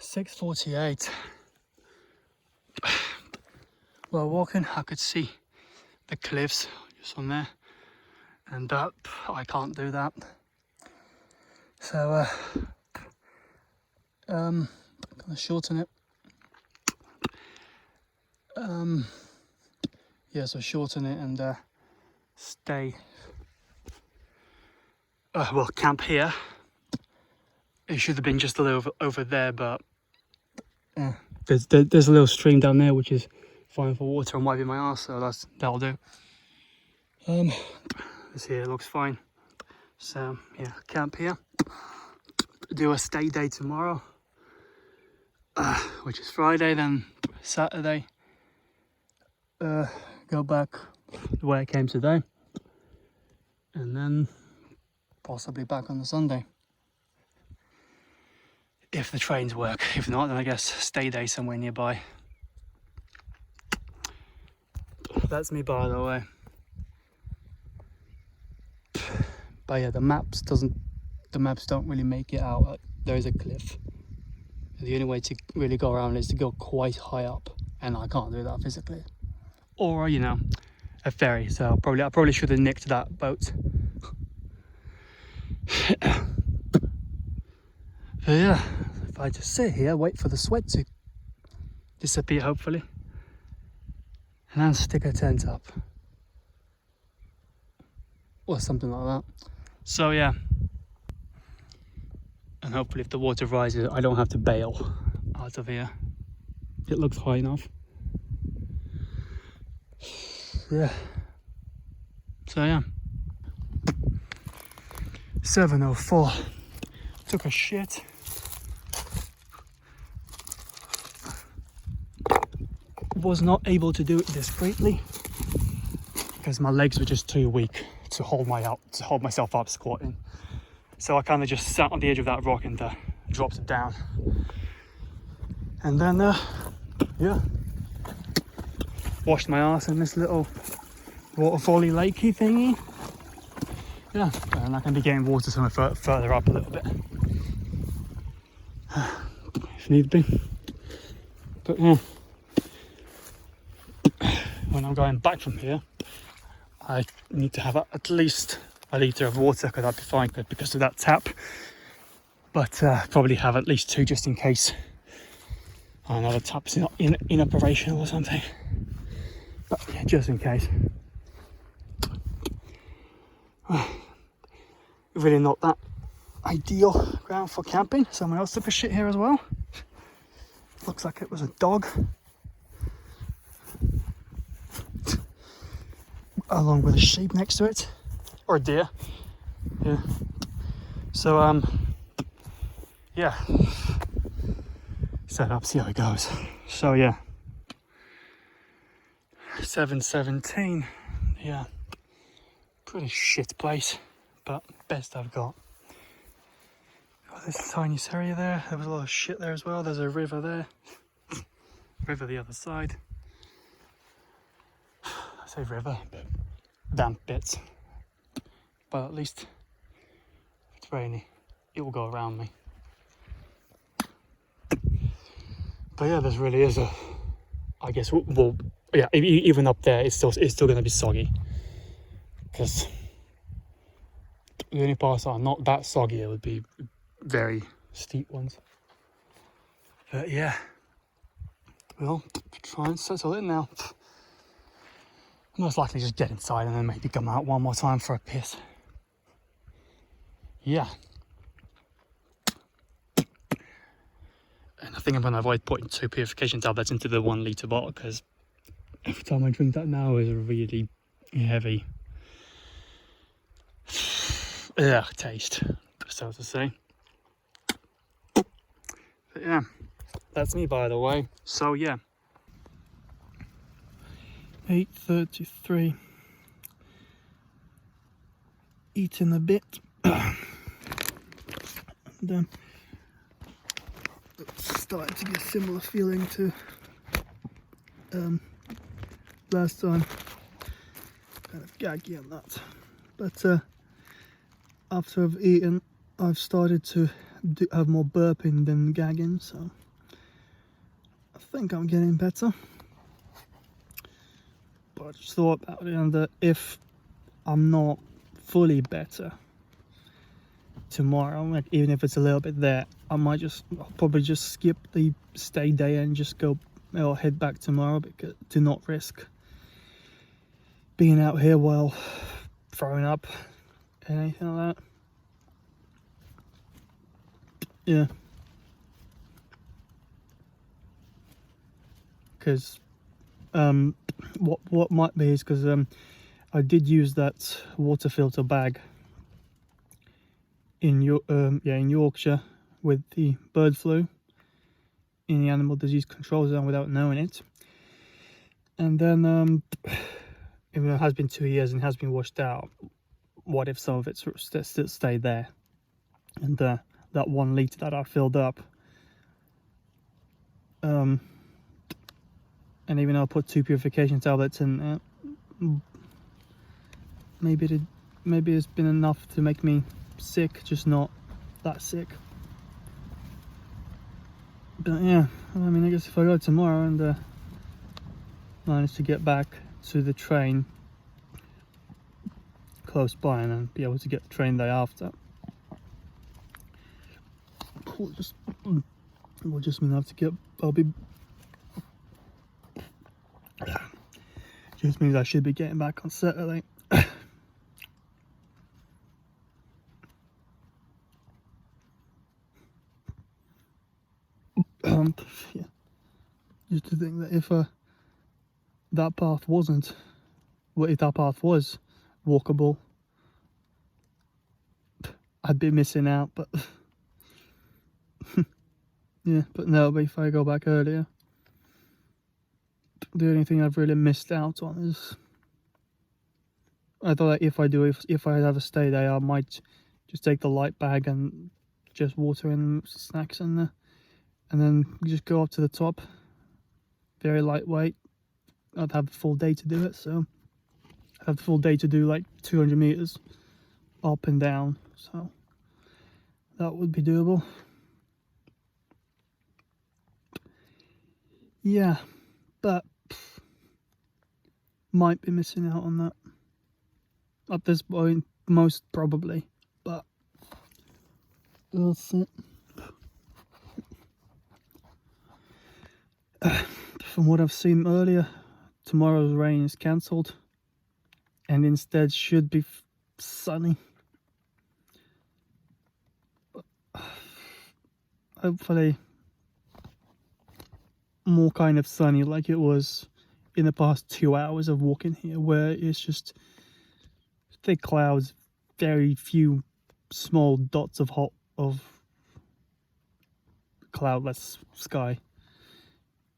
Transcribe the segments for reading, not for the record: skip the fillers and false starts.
6:48. While walking, I could see the cliffs just on there, and I can't do that. So gonna shorten it. Yeah, so shorten it and stay. Well, camp here. It should have been just a little over there, but there's a little stream down there which is fine for water and wiping my arse, so that'll do. This here looks fine. So yeah, camp here. Do a stay day tomorrow, which is Friday. Then Saturday, go back the way I came today, and then possibly back on the Sunday. If the trains work. If not, then I guess stay day somewhere nearby. That's me, by the way. But yeah, the maps don't really make it out. There is a cliff. The only way to really go around is to go quite high up, and I can't do that physically. Or, you know, a ferry. So I probably should have nicked that boat. But yeah, if I just sit here, wait for the sweat to disappear, hopefully, and then stick a tent up or something like that. So yeah, and hopefully if the water rises, I don't have to bail out of here. It looks high enough. Yeah. So yeah, 7:04. Took a shit. Was not able to do it discreetly because my legs were just too weak to hold myself up squatting. So I kind of just sat on the edge of that rock and dropped it down. And then yeah, washed my ass in this little waterfally lakey thingy. Yeah, and I can be getting water somewhere further up a little bit if need be. But yeah, when I'm going back from here, I need to have at least a litre of water, because I'd be fine because of that tap. But probably have at least 2 just in case another tap's in operation or something. But yeah, just in case. Really not that ideal ground for camping. Someone else took a shit here as well. Looks like it was a dog. Along with a sheep next to it, or a deer. Yeah. So yeah, set up, see how it goes. So yeah, 7:17. Yeah, pretty shit place, but best I've got. Got this tiny area there. There was a lot of shit there as well. There's a river there. River the other side. I say river, but damp bits. But at least if it's rainy, it will go around me. But yeah, this really is I guess, well, yeah, even up there, it's still going to be soggy, because the only parts that are not that soggy, it would be very steep ones. But yeah, we'll try and settle it now. Most likely just get inside and then maybe come out one more time for a piss. Yeah. And I think I'm going to avoid putting 2 purification tablets into the 1 litre bottle, because every time I drink that now is a really heavy taste, so to say. But yeah, that's me, by the way. So yeah, 8:33. Eating a bit. And it's starting to get a similar feeling to last time. Kind of gaggy on that. But after I've eaten, I've started to have more burping than gagging, so think I'm getting better. But I just thought about it, and if I'm not fully better tomorrow, like even if it's a little bit there, I'll probably just skip the stay day and just go or head back tomorrow, because to not risk being out here while throwing up and anything like that. Yeah, because what might be is because I did use that water filter bag in Yorkshire with the bird flu in the animal disease control zone without knowing it, and then even though it has been 2 years and has been washed out, what if some of it still stayed there? And that 1 litre that I filled up, and even though I put 2 purification tablets in, maybe it's been enough to make me sick, just not that sick. But yeah, I mean, I guess if I go tomorrow and manage to get back to the train close by and then be able to get the train day after, we'll just mean just means I should be getting back on Saturday. Yeah. Just to think that if that path wasn't, well, if that path was walkable, I'd be missing out. But yeah, but no. But if I go back earlier, the only thing I've really missed out on is, I thought that if I have a stay day, I might just take the light bag and just water and snacks in there, and then just go up to the top. Very lightweight. I'd have the full day to do it, so I'd have the full day to do like 200 meters up and down, so that would be doable. Yeah, but might be missing out on that at this point, most probably, but we'll see. From what I've seen earlier, tomorrow's rain is cancelled and instead should be sunny. Hopefully more kind of sunny like it was in the past 2 hours of walking here, where it's just thick clouds, very few small dots of cloudless sky.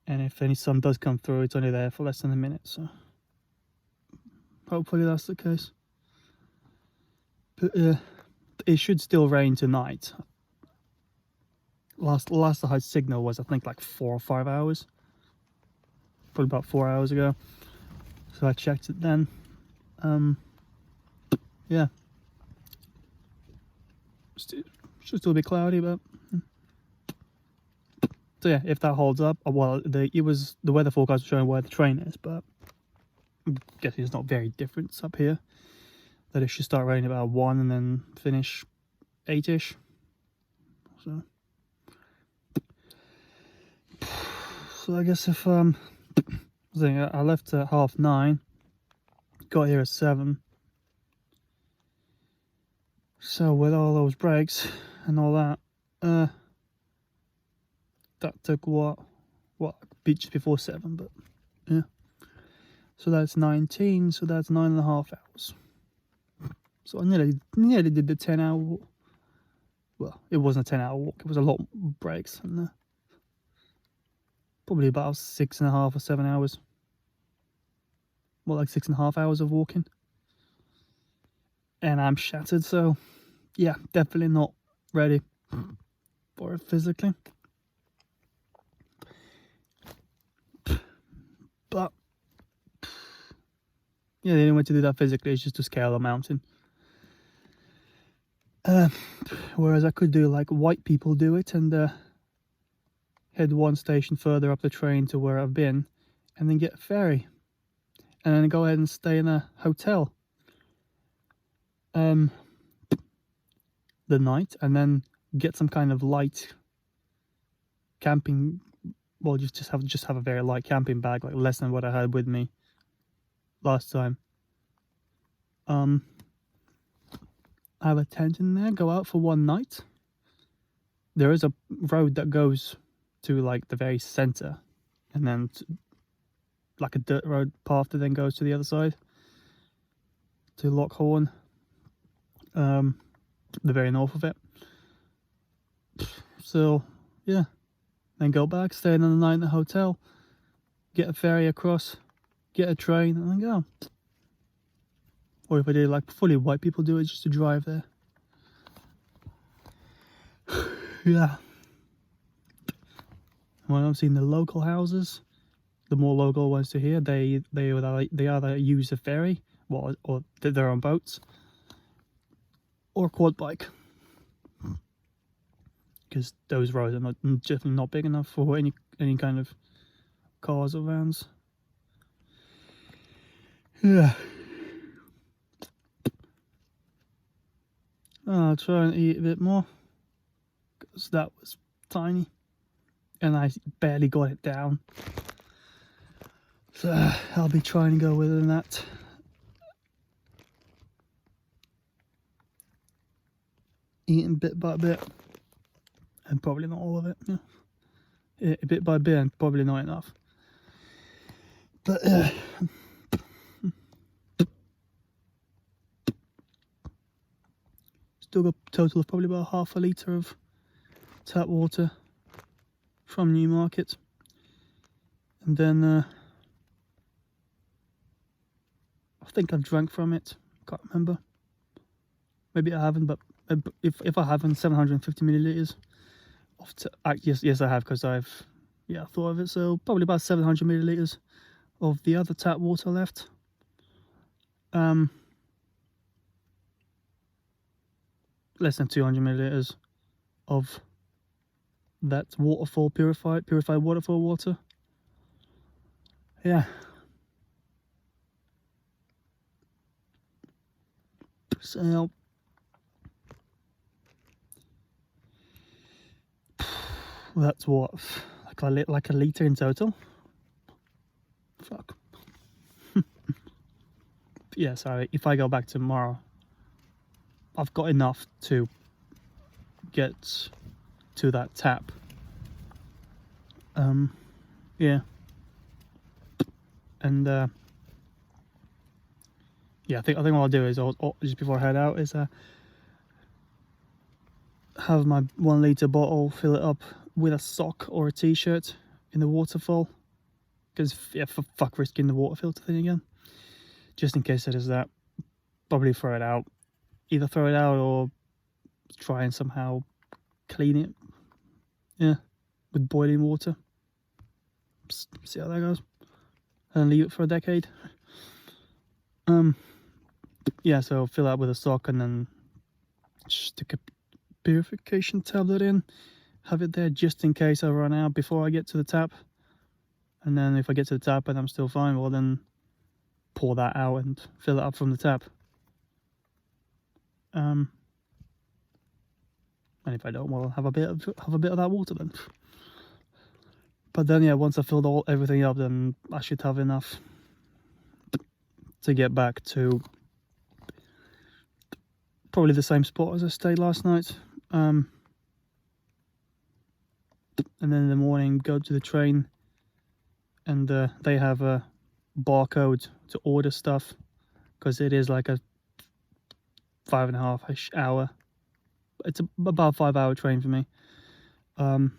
And if any sun does come through, it's only there for less than a minute, so hopefully that's the case. But it should still rain tonight. Last I had signal was, I think, like 4 or 5 hours. Probably about 4 hours ago. So I checked it then. Yeah. Should still be cloudy, but... So yeah, if that holds up, well, the weather forecast was showing where the train is, but I'm guessing it's not very different up here. That it should start raining about 1 and then finish 8ish. So I guess if I left at 9:30, got here at 7. So with all those breaks and all that, that took what just before 7, but yeah. So that's 19, so that's 9.5 hours. So I nearly did the 10-hour walk. Well, it wasn't a 10-hour walk, it was a lot of breaks, and probably about 6.5 or 7 hours. Well, like 6.5 hours of walking. And I'm shattered, so yeah, definitely not ready for it physically. But yeah, the only way to do that physically is just to scale a mountain. Whereas I could do like white people do it and head one station further up the train to where I've been, and then get a ferry, and then go ahead and stay in a hotel the night, and then get some kind of light camping. Well, just have a very light camping bag, like less than what I had with me last time. Have a tent in there, go out for one night. There is a road that goes to like the very center, and then like a dirt road path that then goes to the other side to Loch Morar, the very north of it. So yeah, then go back, stay another night in the hotel, get a ferry across, get a train, and then go. Or if I did like fully white people do it, just to drive there. Yeah. When I've seen the local houses, the more local ones to here, they either use a ferry, or their own boats, or quad bike, because those roads are definitely not big enough for any kind of cars or vans. Yeah. I'll try and eat a bit more, because that was tiny and I barely got it down. So I'll be trying to go within that. Eating bit by bit, and probably not all of it. Yeah. Bit by bit, and probably not enough. But still got a total of probably about half a litre of tap water from Newmarket. And then I think I've drank from it. Can't remember. Maybe I haven't, but if I haven't, 750 millilitres of yes I have, because I've thought of it. So probably about 700 millilitres of the other tap water left. Less than 200 millilitres of that waterfall purified waterfall water. Yeah. So that's what, like a litre in total. Fuck. Yeah, so if I go back tomorrow, I've got enough to get to that tap. Yeah. And yeah, I think what I'll do is, just before I head out, is have my 1 litre bottle, fill it up with a sock or a t-shirt in the waterfall, because fuck risking the water filter thing again, just in case it is that. Probably throw it out, either throw it out or try and somehow clean it, with boiling water. See how that goes, and leave it for a decade. Yeah, so fill out with a sock, and then stick a purification tablet in, have it there just in case I run out before I get to the tap. And then if I get to the tap and I'm still fine, well then pour that out and fill it up from the tap. And if I don't, well, have a bit of that water then. But then yeah, once I filled everything up, then I should have enough to get back to probably the same spot as I stayed last night. And then in the morning, go to the train, and they have a barcode to order stuff, because it is like a 5.5-ish hour. It's about 5-hour train for me. So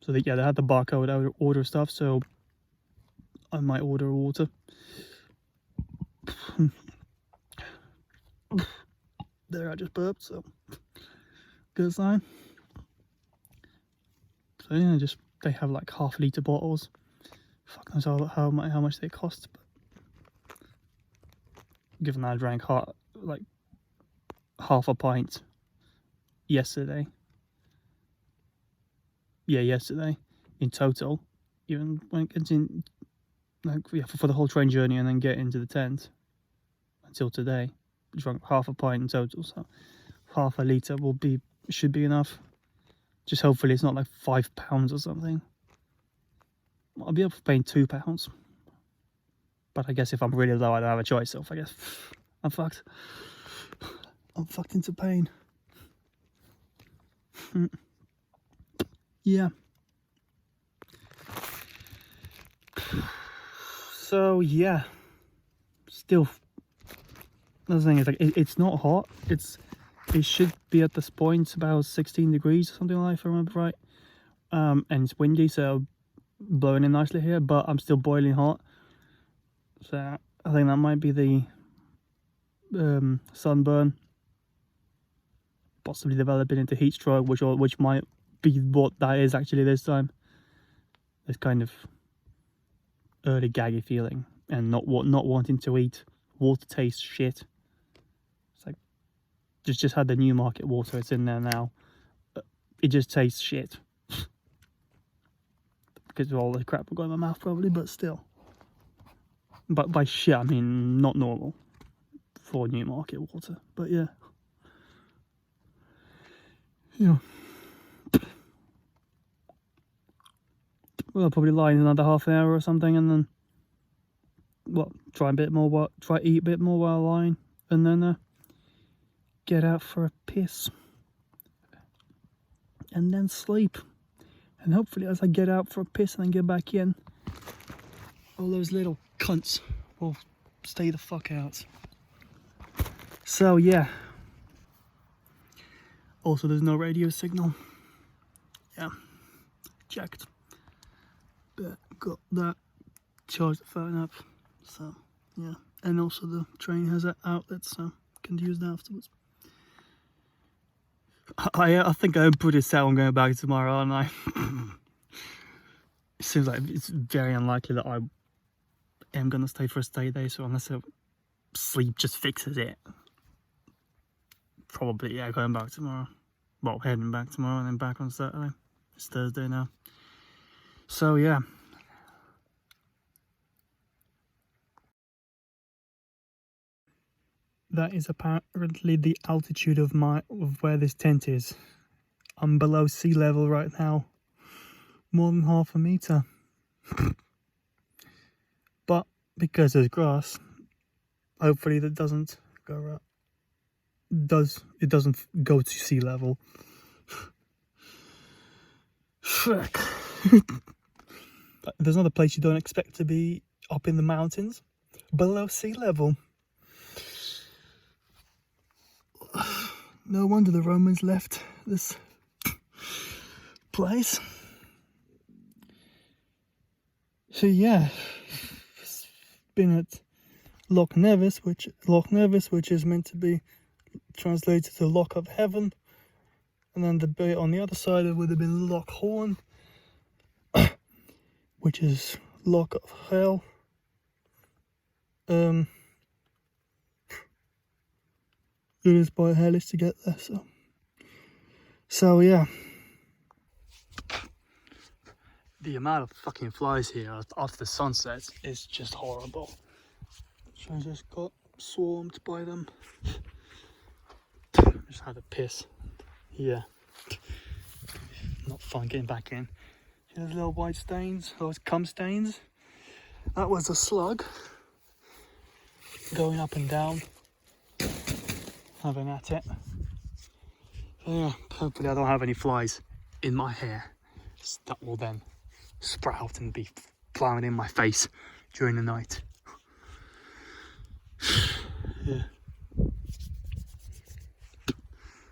they had the barcode. I would order stuff, so I might order water. There, I just burped, so good sign. So yeah, they have like half-litre bottles. Fuck knows how much they cost, but given I drank half a pint yesterday, yesterday in total, even when it gets in, like, yeah, for the whole train journey and then get into the tent until today. Drunk half a pint in total, so half a litre should be enough. Just hopefully it's not like £5 or something. I'll be able to pay £2, but I guess if I'm really low I don't have a choice, so I guess I'm fucked. I'm fucked into pain. Yeah. So yeah, still, the thing is, like, it's not hot. It should be at this point about 16 degrees or something like that, if I remember right. And it's windy, so blowing in nicely here, but I'm still boiling hot. So I think that might be the sunburn, possibly developing into heat stroke, which might be what that is actually this time. This kind of early gaggy feeling and not wanting to eat. Water tastes shit. It's like just had the Newmarket water. It's in there now. It just tastes shit because of all the crap I've got in my mouth, probably. But still, but by shit I mean not normal for Newmarket water. But yeah, well, I'll probably lie in another half an hour or something, and then try eat a bit more while lying, and then get out for a piss, and then sleep. And hopefully as I get out for a piss and then get back in, all those little cunts will stay the fuck out. So yeah. Also, there's no radio signal. Yeah, checked. But got that, charged the phone up. So yeah, and also the train has an outlet, so I can use that afterwards. I think I'm pretty set on going back tomorrow, aren't I? It seems like it's very unlikely that I am gonna stay for a stay day, so unless sleep just fixes it, probably yeah, going back tomorrow. Well, heading back tomorrow and then back on Saturday. It's Thursday now. So yeah. That is apparently the altitude of where this tent is. I'm below sea level right now. More than half a meter. But because there's grass, hopefully that doesn't go up. It doesn't go to sea level. Fuck. There's another place you don't expect to be up in the mountains, below sea level. No wonder the Romans left this place. So yeah, it's been at Loch Nevis, which is meant to be translated to Loch of Heaven, and then the bit on the other side it would have been Loch Horn, which is Loch of Hell. It is quite hellish to get there, so yeah. The amount of fucking flies here after the sunset is just horrible. So I just got swarmed by them. Just had a piss. Yeah. Not fun getting back in. Here's little white stains, those cum stains. That was a slug going up and down, having at it. So yeah, hopefully I don't have any flies in my hair. That will then sprout and be plowing in my face during the night. Yeah.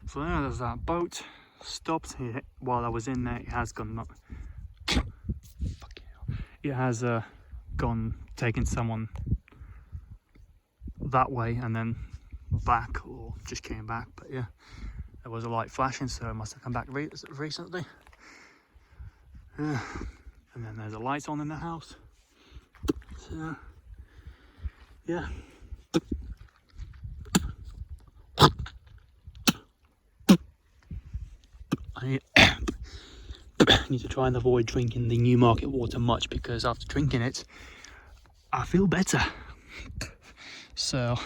So yeah, there's that boat. Stopped here while I was in there. It has gone. It has gone, taken someone that way and then back, or just came back. But yeah, there was a light flashing, so it must have come back recently. Yeah. And then there's a light on in the house. So yeah. I definitely need to try and avoid drinking the Newmarket water much, because after drinking it, I feel better. So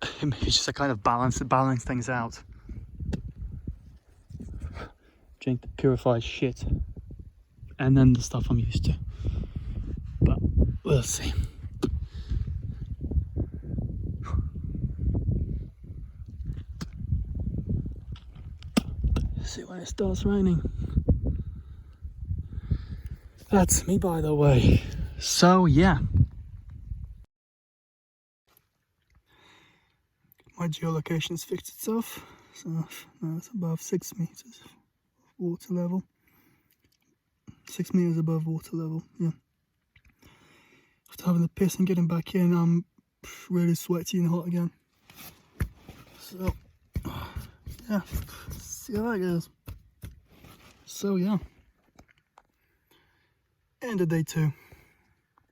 it's just a kind of balance things out. Drink the purified shit, and then the stuff I'm used to. But we'll see. See when it starts raining. That's me, by the way. So yeah, my geolocation's fixed itself. So now it's above 6 meters water level. 6 meters above water level. Yeah. After having the piss and getting back in, I'm really sweaty and hot again. So yeah, see how that goes. So yeah, end of day 2.